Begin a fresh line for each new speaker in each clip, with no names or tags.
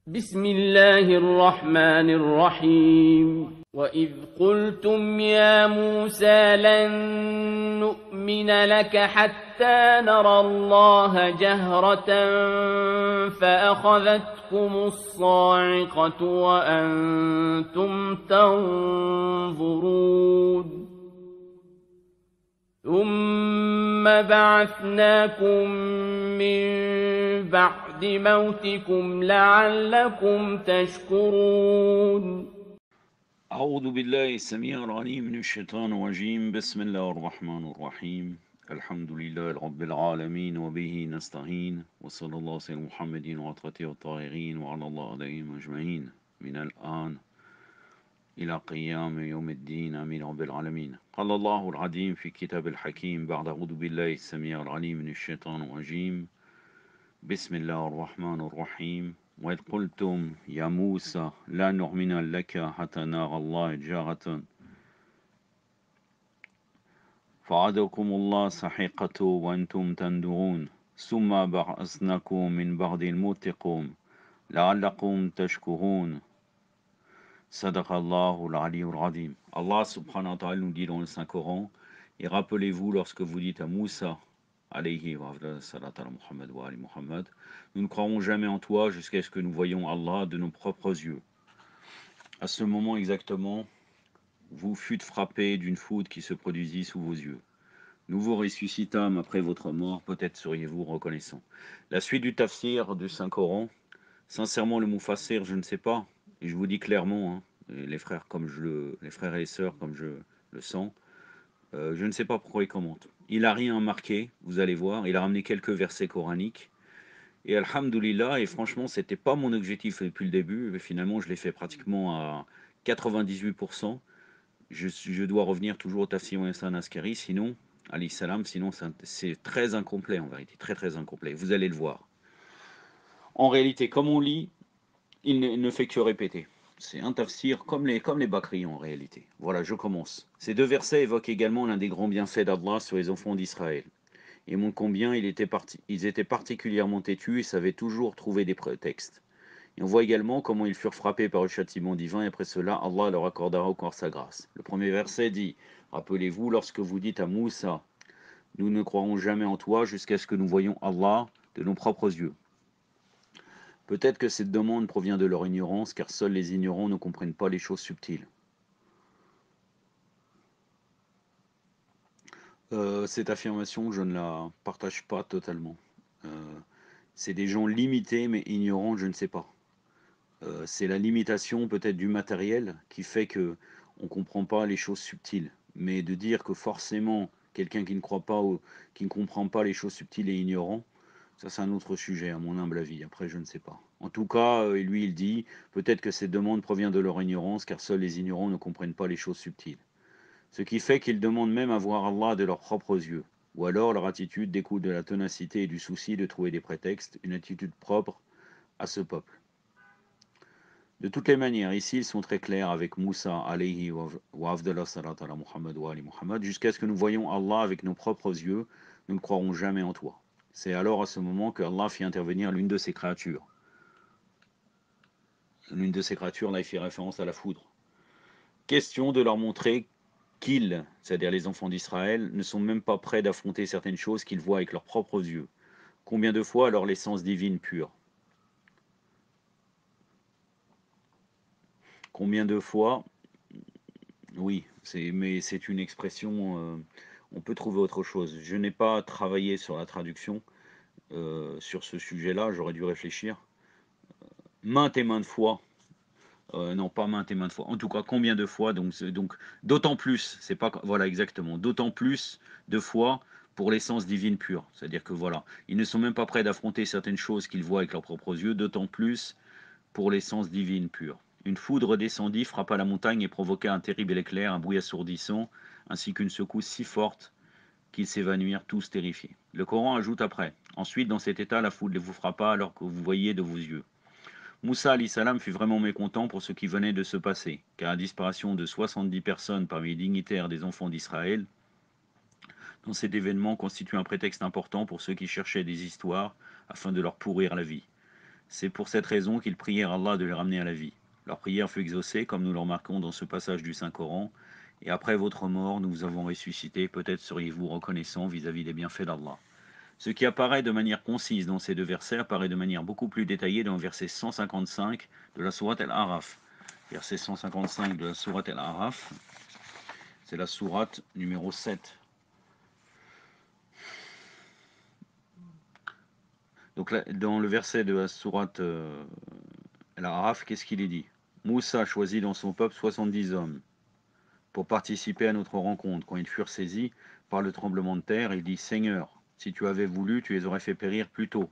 بسم الله الرحمن الرحيم وإذ قلتم يا موسى لن نؤمن لك حتى نرى الله جهرة فأخذتكم الصاعقة وأنتم تنظرون ثم بعثناكم من بعد موتكم لعلكم تشكرون
أعوذ بالله السميع العليم من الشيطان الرجيم بسم الله الرحمن الرحيم الحمد لله رب العالمين وبه نستعين وصلى الله على محمد وعطرته الطاهرين وعلى الله عليهم أجمعين من الآن إلى قيام يوم الدين آمين رب العالمين. قال الله العظيم في كتاب الحكيم بعد أعوذ بالله السميع العليم من الشيطان الرجيم بسم الله الرحمن الرحيم وإذ قلتم يا موسى لا نؤمن لك حتى نرى الله جهرة فأخذكم الله صاعقة وأنتم تنظرون ثم بعثناكم من بعد موتكم لعلكم تشكرون. Sadaqallahu al-Aliyyul Azim. Allah subhanahu wa ta'ala nous dit dans le Saint-Coran, et rappelez-vous lorsque vous dites à Moussa, alayhi wa salat ala Muhammad wa ali Muhammad, nous ne croirons jamais en toi jusqu'à ce que nous voyions Allah de nos propres yeux. À ce moment exactement, vous fûtes frappés d'une foudre qui se produisit sous vos yeux. Nous vous ressuscitâmes après votre mort, peut-être seriez-vous reconnaissants. La suite du tafsir du Saint-Coran, sincèrement le Mufassir, je ne sais pas, et je vous dis clairement, les frères et les sœurs comme je le sens, je ne sais pas pourquoi il commente. Il a rien marqué, vous allez voir, il a ramené quelques versets coraniques, et alhamdoulilah, et franchement c'était pas mon objectif depuis le début, mais finalement je l'ai fait pratiquement à 98%. Je dois revenir toujours au tafsir Insan Askari, sinon, alayhi salam, sinon c'est très incomplet en vérité, très très incomplet, vous allez le voir. En réalité, comme on lit, il ne fait que répéter. C'est un tafsir comme les Bakri en réalité. Voilà, je commence. Ces deux versets évoquent également l'un des grands bienfaits d'Allah sur les enfants d'Israël. Et montrent combien ils étaient particulièrement têtus et savaient toujours trouver des prétextes. Et on voit également comment ils furent frappés par le châtiment divin et après cela, Allah leur accordera encore sa grâce. Le premier verset dit « Rappelez-vous lorsque vous dites à Moussa, nous ne croirons jamais en toi jusqu'à ce que nous voyions Allah de nos propres yeux. » Peut-être que cette demande provient de leur ignorance, car seuls les ignorants ne comprennent pas les choses subtiles. Cette affirmation, je ne la partage pas totalement. C'est des gens limités, mais ignorants, je ne sais pas. C'est la limitation peut-être du matériel qui fait qu'on ne comprend pas les choses subtiles. Mais de dire que forcément, quelqu'un qui ne croit pas ou qui ne comprend pas les choses subtiles est ignorant, ça c'est un autre sujet à mon humble avis, après je ne sais pas. En tout cas, lui il dit, peut-être que cette demande provient de leur ignorance, car seuls les ignorants ne comprennent pas les choses subtiles. Ce qui fait qu'ils demandent même à voir Allah de leurs propres yeux. Ou alors leur attitude découle de la ténacité et du souci de trouver des prétextes, une attitude propre à ce peuple. De toutes les manières, ici ils sont très clairs avec Moussa, alayhi wa afdallah salat ala Muhammad wa ali Muhammad, jusqu'à ce que nous voyions Allah avec nos propres yeux, nous ne croirons jamais en toi. C'est alors à ce moment que Allah fit intervenir l'une de ses créatures. L'une de ces créatures, là, il fait référence à la foudre. Question de leur montrer qu'ils, c'est-à-dire les enfants d'Israël, ne sont même pas prêts d'affronter certaines choses qu'ils voient avec leurs propres yeux. Combien de fois alors l'essence divine pure? Combien de fois? Oui, mais c'est une expression, on peut trouver autre chose. Je n'ai pas travaillé sur la traduction, sur ce sujet-là, j'aurais dû réfléchir. Maintes et maintes fois, non pas maintes et maintes fois, en tout cas combien de fois, donc d'autant plus, c'est pas, voilà exactement, d'autant plus de fois pour l'essence divine pure. C'est-à-dire que voilà, ils ne sont même pas prêts d'affronter certaines choses qu'ils voient avec leurs propres yeux, d'autant plus pour l'essence divine pure. Une foudre descendit, frappa la montagne et provoqua un terrible éclair, un bruit assourdissant, ainsi qu'une secousse si forte qu'ils s'évanouirent tous terrifiés. Le Coran ajoute après, ensuite dans cet état la foudre vous frappa alors que vous voyiez de vos yeux. Moussa alayhi salam fut vraiment mécontent pour ce qui venait de se passer, car la disparition de 70 personnes parmi les dignitaires des enfants d'Israël dans cet événement constitue un prétexte important pour ceux qui cherchaient des histoires afin de leur pourrir la vie. C'est pour cette raison qu'ils prièrent Allah de les ramener à la vie. Leur prière fut exaucée, comme nous le remarquons dans ce passage du Saint-Coran. Et après votre mort, nous vous avons ressuscité. Peut-être seriez-vous reconnaissant vis-à-vis des bienfaits d'Allah. Ce qui apparaît de manière concise dans ces deux versets apparaît de manière beaucoup plus détaillée dans le verset 155 de la sourate Al-Araf. Verset 155 de la sourate Al-Araf, c'est la sourate numéro 7. Donc là, dans le verset de la sourate Al-Araf, qu'est-ce qu'il est dit? Moussa choisit dans son peuple 70 hommes pour participer à notre rencontre. Quand ils furent saisis par le tremblement de terre, il dit: Seigneur, si tu avais voulu, tu les aurais fait périr plus tôt.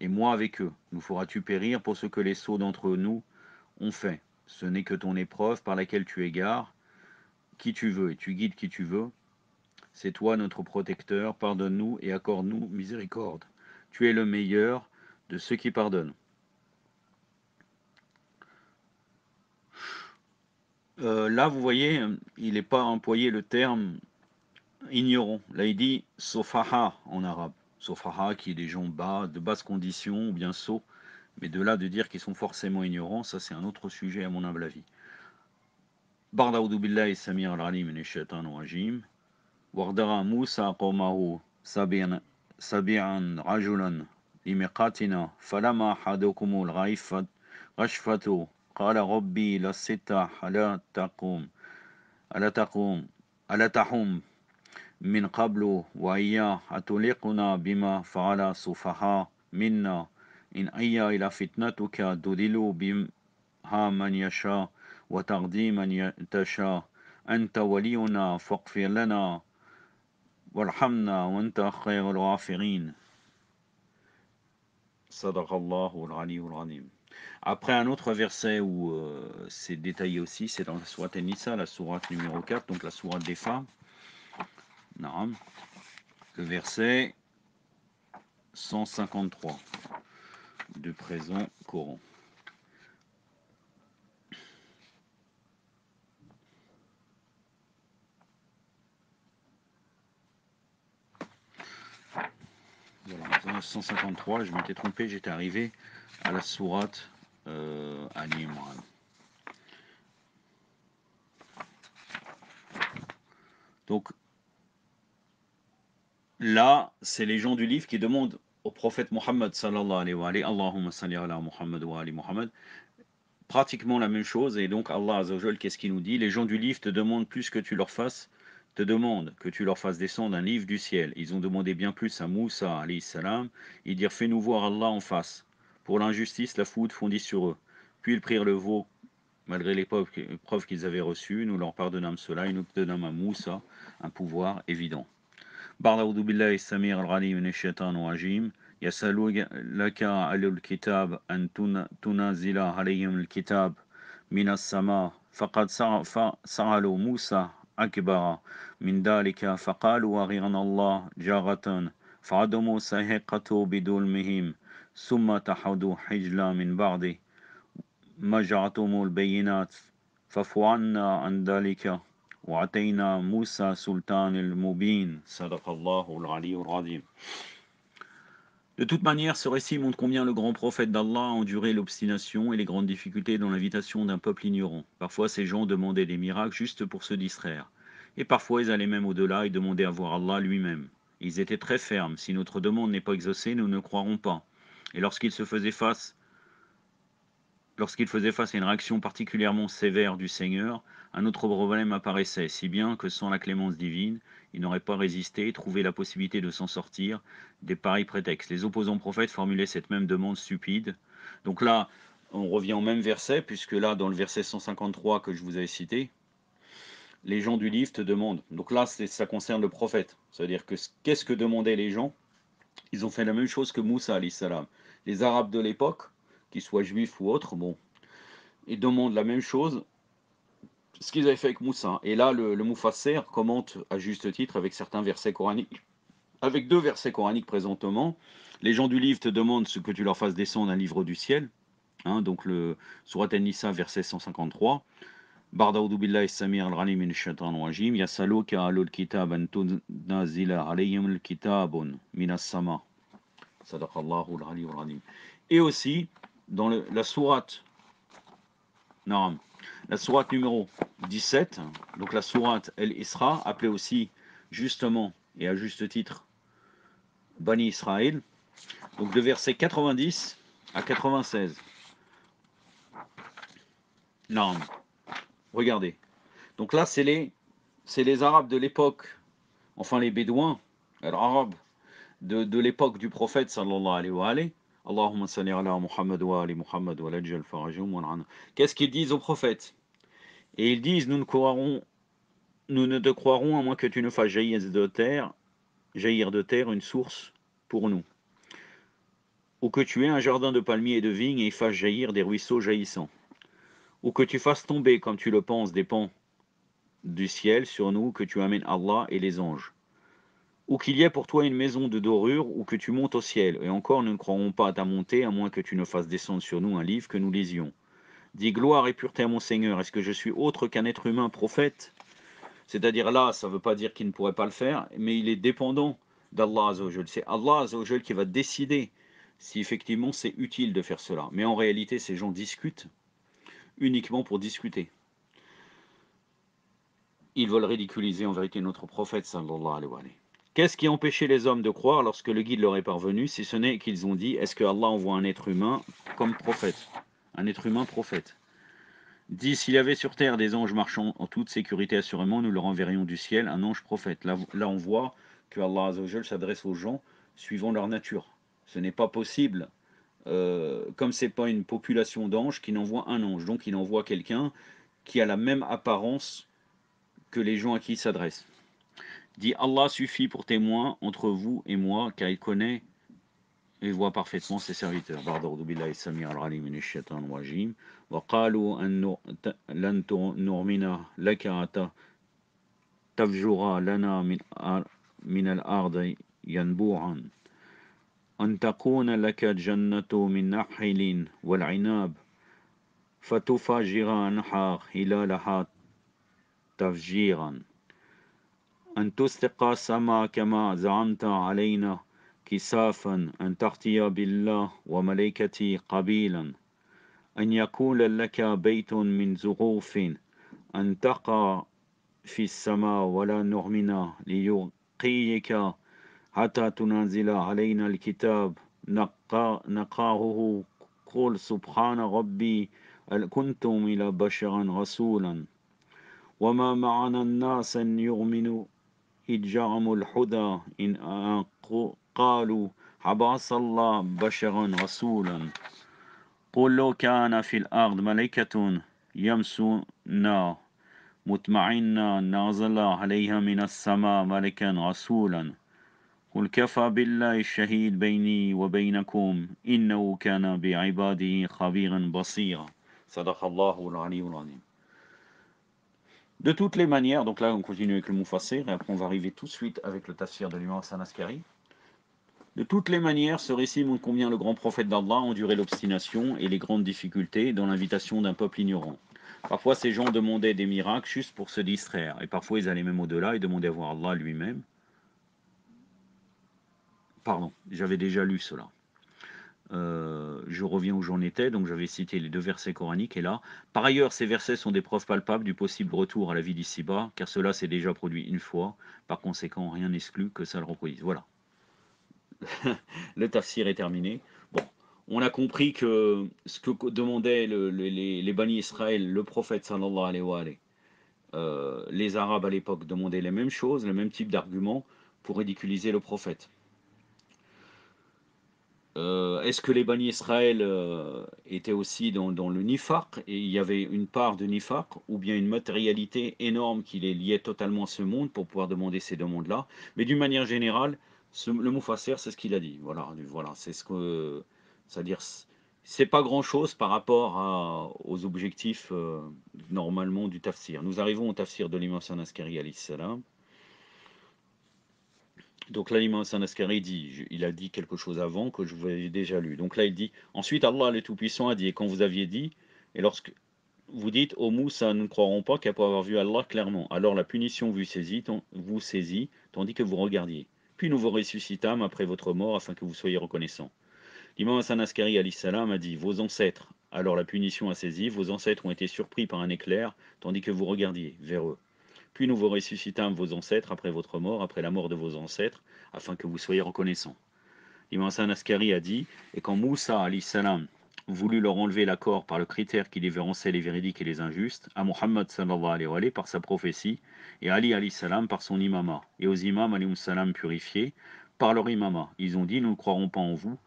Et moi avec eux, nous feras-tu périr pour ce que les sots d'entre nous ont fait? Ce n'est que ton épreuve par laquelle tu égares qui tu veux et tu guides qui tu veux. C'est toi notre protecteur, pardonne-nous et accorde-nous miséricorde. Tu es le meilleur de ceux qui pardonnent. Là, vous voyez, il n'est pas employé le terme ignorant. Là, il dit sofaha en arabe. Sofaha, qui est des gens bas, de basse condition, ou bien sots. Mais de là de dire qu'ils sont forcément ignorants, ça c'est un autre sujet à mon humble avis. Ba'da'udhu billahi samir al-alim minash shaitanir rajim. Wardara Musa qawmahu sabi'an rajulan limiqatina falama hadukumul rashfatu qala rabbi lasita ala tahum min qablu wa iya atuliquna bima fa'ala sufaha minna in ayya ila fitnatuka dudilu bimha man yasha wa tagdi man tasha anta waliyuna faghfir lana warhamna wa anta khayrul ghafirin. Sadaqallahu al-aliyyul azim. Après un autre verset où c'est détaillé aussi, c'est dans la sourate An-Nisa, la sourate numéro 4, donc la sourate des femmes. Naam. Le verset 153 du présent Coran. Voilà, 153, je m'étais trompé, j'étais arrivé à la sourate Ali Imran. Donc là, c'est les gens du livre qui demandent au prophète Mohammed sallallahu alayhi wa alayhi, Allahumma salli ala Muhammad wa ali Muhammad, pratiquement la même chose. Et donc Allah Azzawajal, qu'est-ce qu'il nous dit? Les gens du livre te demandent plus que tu leur fasses, te demandent que tu leur fasses descendre un livre du ciel. Ils ont demandé bien plus à Moussa alayhi salam. Ils dirent: fais-nous voir Allah en face. Pour l'injustice, la foudre fondit sur eux. Puis ils prirent le veau, malgré les preuves qu'ils avaient reçues. Nous leur pardonnâmes cela et nous donnâmes à Moussa un pouvoir évident. Ba'da'udhu billahi samir al-alim minash shaitanir rajim. يسألونك أهل الكتاب أن تنزل عليهم الكتاب من السماء فقد سألوا موسى أكبر من ذلك فقالوا أرنا الله جارة فعدموا سيحقته بظلمهم ثم تحدوا حجلا من بعد ما جاءتهم البينات ففعلنا عن ذلك وأتينا موسى سلطان المبين صدق الله العلي العظيم. De toute manière, ce récit montre combien le grand prophète d'Allah a enduré l'obstination et les grandes difficultés dans l'invitation d'un peuple ignorant. Parfois, ces gens demandaient des miracles juste pour se distraire. Et parfois, ils allaient même au-delà et demandaient à voir Allah lui-même. Ils étaient très fermes. Si notre demande n'est pas exaucée, nous ne croirons pas. Et lorsqu'ils faisaient face à une réaction particulièrement sévère du Seigneur, un autre problème apparaissait, si bien que sans la clémence divine, ils n'auraient pas résisté et trouvé la possibilité de s'en sortir des pareils prétextes. Les opposants prophètes formulaient cette même demande stupide. Donc là, on revient au même verset, puisque là, dans le verset 153 que je vous avais cité, les gens du livre te demandent. Donc là, ça concerne le prophète. C'est-à-dire que qu'est-ce que demandaient les gens? Ils ont fait la même chose que Moussa alayhi salam. Les Arabes de l'époque, qu'ils soient juifs ou autres, bon, ils demandent la même chose, ce qu'ils avaient fait avec Moussa. Et là, le Mufassir commente à juste titre avec certains versets coraniques, avec deux versets coraniques présentement. Les gens du livre te demandent ce que tu leur fasses descendre un livre du ciel. Donc le Surat An-Nisa, verset 153. Ba'da'udhu billahi samir al-alim minash shaitanir rajim. Yasaluka ahlul kitab an tunzila alayhim al-kitabun minas sama. Sadaqallahu al-aliyyul azim. Et aussi, dans la sourate, non, la sourate numéro 17, donc la sourate El-Isra, appelée aussi justement et à juste titre Bani Israël, donc de verset 90 à 96. Non, regardez. Donc là, c'est les Arabes de l'époque, enfin les Bédouins, alors Arabes, de l'époque du prophète sallallahu alayhi wa alayhi. Allahumma salli ala Muhammad wa ali Muhammad wa lajjal farajum wa l'ana. Qu'est-ce qu'ils disent au prophète? Et ils disent, nous ne te croirons à moins que tu ne fasses jaillir de terre une source pour nous, ou que tu aies un jardin de palmiers et de vignes et y fasses jaillir des ruisseaux jaillissants, ou que tu fasses tomber, comme tu le penses, des pans du ciel sur nous, que tu amènes Allah et les anges, ou qu'il y ait pour toi une maison de dorure, ou que tu montes au ciel, et encore nous ne croirons pas à ta montée, à moins que tu ne fasses descendre sur nous un livre que nous lisions. Dis gloire et pureté à mon Seigneur, est-ce que je suis autre qu'un être humain prophète? C'est-à-dire là, ça ne veut pas dire qu'il ne pourrait pas le faire, mais il est dépendant d'Allah Azzawajal. C'est Allah Azzawajal qui va décider si effectivement c'est utile de faire cela. Mais en réalité, ces gens discutent uniquement pour discuter. Ils veulent ridiculiser en vérité notre prophète sallallahu alayhi wa sallam. Qu'est-ce qui empêchait les hommes de croire lorsque le guide leur est parvenu, si ce n'est qu'ils ont dit, est-ce que Allah envoie un être humain comme prophète? Un être humain prophète. Dit, s'il y avait sur terre des anges marchant en toute sécurité, assurément, nous leur enverrions du ciel un ange prophète. Là on voit que Allah Azzawajal s'adresse aux gens suivant leur nature. Ce n'est pas possible, comme ce n'est pas une population d'anges, qu'il envoie un ange. Donc il envoie quelqu'un qui a la même apparence que les gens à qui il s'adresse. Dit, Allah suffit pour témoin entre vous et moi, car il connaît et voit parfaitement ses serviteurs. Ba'da'udhu billahi samir al-alim minash shaitan rajim. Wa qalu lan nu'mina laka hatta tafjura lana min al-ardi yanbu'an. An takuna laka jannatu min nakhilin wal 'inab fatufajjira anhar hilalaha tafjiran. أن تسقى السماء كما زعمت علينا كسافا أن تأتي بالله وملائكته قبيلا أن يكون لك بيت من زخرف أن تقع في السماء ولا نؤمن ليقيك حتى تنزل علينا الكتاب نقرأه قل سبحان ربي هل كنتم إلى بشرا رسولا وما معنا الناس أن يؤمنوا إذ جاءهم الهدى إن قالوا عبعث الله بشرا رسولا قل لو كان في الأرض ملائكة يمشون مطمئنا نزل عليها من السماء ملكا رسولا قل كفى بالله الشهيد بيني وبينكم إنه كان بعباده خبيرا بصيرا صدق الله العلي العظيم. De toutes les manières, donc là on continue avec le Mufassir et après on va arriver tout de suite avec le tafsir de l'imam Hassan Askari. De toutes les manières, ce récit montre combien le grand prophète d'Allah endurait l'obstination et les grandes difficultés dans l'invitation d'un peuple ignorant. Parfois ces gens demandaient des miracles juste pour se distraire et parfois ils allaient même au-delà et demandaient à voir Allah lui-même. Pardon, j'avais déjà lu cela. Je reviens où j'en étais, donc j'avais cité les deux versets coraniques, et là, par ailleurs, ces versets sont des preuves palpables du possible retour à la vie d'ici-bas, car cela s'est déjà produit une fois, par conséquent, rien n'exclut que ça le reproduise. Voilà. Le tafsir est terminé. Bon, on a compris que ce que demandaient les Bani Israël, le prophète sallallahu alayhi wa alayhi, les Arabes à l'époque demandaient les mêmes choses, le même type d'arguments pour ridiculiser le prophète. Est-ce que les Bani Israël étaient aussi dans le nifaq et il y avait une part de nifaq ou bien une matérialité énorme qui les liait totalement à ce monde pour pouvoir demander ces demandes-là? Mais d'une manière générale, le Mufassir, c'est ce qu'il a dit. Voilà, c'est ce que, c'est-à-dire, c'est pas grand-chose par rapport aux objectifs normalement du tafsir. Nous arrivons au tafsir de l'imam Hassan Askari alayhi salam. Donc là, l'imam Hassan Askari dit, il a dit quelque chose avant que je vous avais déjà lu. Donc là, il dit, ensuite Allah le Tout-Puissant a dit, et quand vous aviez dit, et lorsque vous dites, ô Moussa, nous ne croirons pas qu'après avoir vu Allah clairement, alors la punition vous saisit, tandis que vous regardiez. Puis nous vous ressuscitâmes après votre mort afin que vous soyez reconnaissants. L'imam Hassan Askari alayhi salam a dit, vos ancêtres, alors la punition a saisi, vos ancêtres ont été surpris par un éclair, tandis que vous regardiez vers eux. Puis nous vous ressuscitâmes vos ancêtres après votre mort, après la mort de vos ancêtres, afin que vous soyez reconnaissants. L'imam Hassan Askari a dit, et quand Moussa alayhi salam voulut leur enlever l'accord par le critère qui différenciait les véridiques et les injustes, à Muhammad sallallahu alayhi wa sallam par sa prophétie, et à Ali alayhi salam par son imama, et aux imams alayhi salam purifiés par leur imama. Ils ont dit, nous ne croirons pas en vous,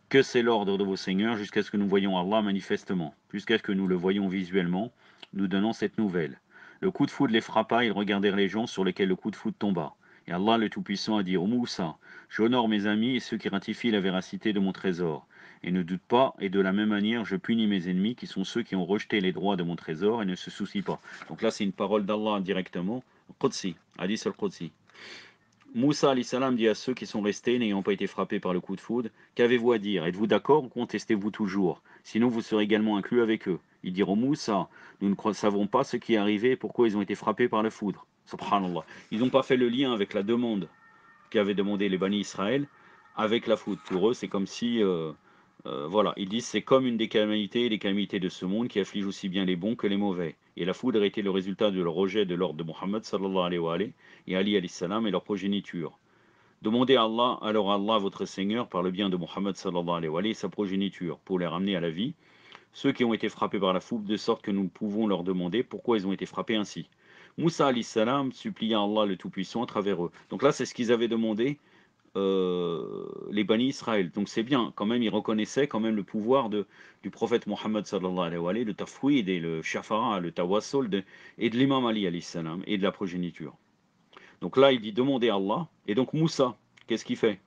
que c'est l'ordre de vos seigneurs jusqu'à ce que nous voyions Allah manifestement, jusqu'à ce que nous le voyions visuellement, nous donnons cette nouvelle. Le coup de foudre les frappa, ils regardèrent les gens sur lesquels le coup de foudre tomba. Et Allah le Tout-Puissant a dit, ô Moussa, j'honore mes amis et ceux qui ratifient la véracité de mon trésor. Et ne doute pas, et de la même manière, je punis mes ennemis, qui sont ceux qui ont rejeté les droits de mon trésor et ne se soucient pas. Donc là, c'est une parole d'Allah directement. Qudsi, hadith al-Qudsi. Moussa alayhi salam dit à ceux qui sont restés, n'ayant pas été frappés par le coup de foudre, qu'avez-vous à dire? Êtes-vous d'accord ou contestez-vous toujours? Sinon vous serez également inclus avec eux. Ils diront, Moussa, nous ne savons pas ce qui est arrivé et pourquoi ils ont été frappés par le foudre. Subhanallah. Ils n'ont pas fait le lien avec la demande qu'avaient demandé les Bani Israël avec la foudre. Pour eux, c'est comme si... voilà, ils disent c'est comme une des calamités de ce monde qui afflige aussi bien les bons que les mauvais. Et la foudre était le résultat de leur rejet de l'ordre de Mohammed sallallahu alayhi wa alayhi, et Ali alayhi salam et leur progéniture. Demandez à Allah, alors à Allah votre Seigneur, par le bien de Mohammed sallallahu alayhi wa alayhi, et sa progéniture, pour les ramener à la vie, ceux qui ont été frappés par la foudre, de sorte que nous pouvons leur demander pourquoi ils ont été frappés ainsi. Moussa alayhi salam supplia Allah le Tout-Puissant à travers eux. Donc là, c'est ce qu'ils avaient demandé, les Bani Israël. Donc c'est bien, quand même, ils reconnaissaient quand même le pouvoir du prophète Mohammed sallallahu alayhi wa alayhi, le tafwid et le shafara, le tawassul, et de l'imam Ali alayhi salam, et de la progéniture. Donc là, il dit demander à Allah, et donc Moussa, qu'est-ce qu'il fait?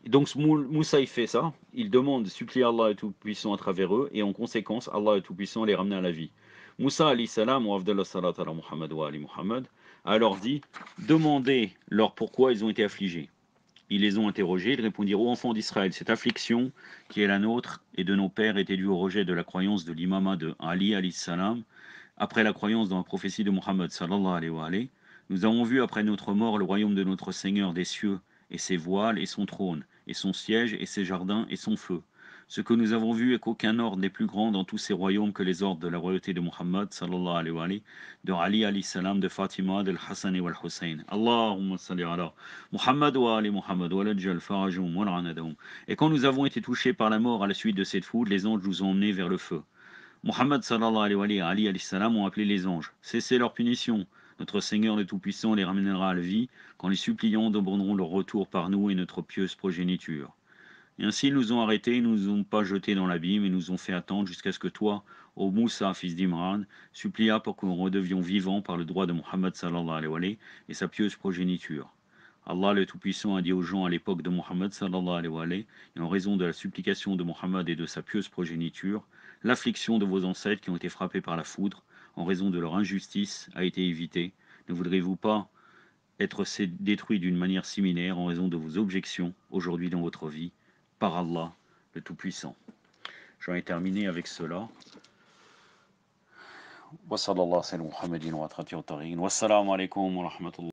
Donc Moussa, il fait ça, il demande, supplie Allah le Tout-Puissant à travers eux, et en conséquence, Allah le Tout-Puissant les ramène à la vie. Moussa alayhi salam, wa afdallah salat ala Muhammad wa ali Muhammad, a alors dit, demandez-leur pourquoi ils ont été affligés. Ils les ont interrogés, ils répondirent, ô enfants d'Israël, cette affliction qui est la nôtre et de nos pères était due au rejet de la croyance de l'imama de Ali alayhi salam, après la croyance dans la prophétie de Muhammad sallallahu alayhi wa alayhi. Nous avons vu après notre mort le royaume de notre Seigneur des cieux et ses voiles et son trône, et son siège et ses jardins et son feu. Ce que nous avons vu est qu'aucun ordre n'est plus grand dans tous ces royaumes que les ordres de la royauté de Muhammad sallallahu alayhi wa alayhi, de Ali alayhi salam, de Fatima, de Hassan et al Hussein. Allahumma salli ala Muhammad wa ali Muhammad wa lajjal farajum wa l'anadahum. Et quand nous avons été touchés par la mort à la suite de cette foudre, les anges nous ont emmenés vers le feu. Muhammad sallallahu alayhi wa alayhi et Ali alayhi salam ont appelé les anges. Cessez leur punition. Notre Seigneur le Tout-Puissant les ramènera à la vie quand les suppliants demanderont leur retour par nous et notre pieuse progéniture. Et ainsi ils nous ont arrêtés, ils ne nous ont pas jetés dans l'abîme et nous ont fait attendre jusqu'à ce que toi, ô Moussa, fils d'Imran, supplia pour que nous redevions vivants par le droit de Muhammad sallallahu alayhi wa alayhi et sa pieuse progéniture. Allah le Tout-Puissant a dit aux gens à l'époque de Muhammad sallallahu alayhi wa alayhi, et en raison de la supplication de Muhammad et de sa pieuse progéniture, l'affliction de vos ancêtres qui ont été frappés par la foudre, en raison de leur injustice, a été évitée. Ne voudrez-vous pas être détruits d'une manière similaire en raison de vos objections aujourd'hui dans votre vie, par Allah le Tout-Puissant. J'en ai terminé avec cela. Wa sallallahu alayhi wa sallam Muhammadin wa atratir tariqin. Wassalamu alaikum wa rahmatullah.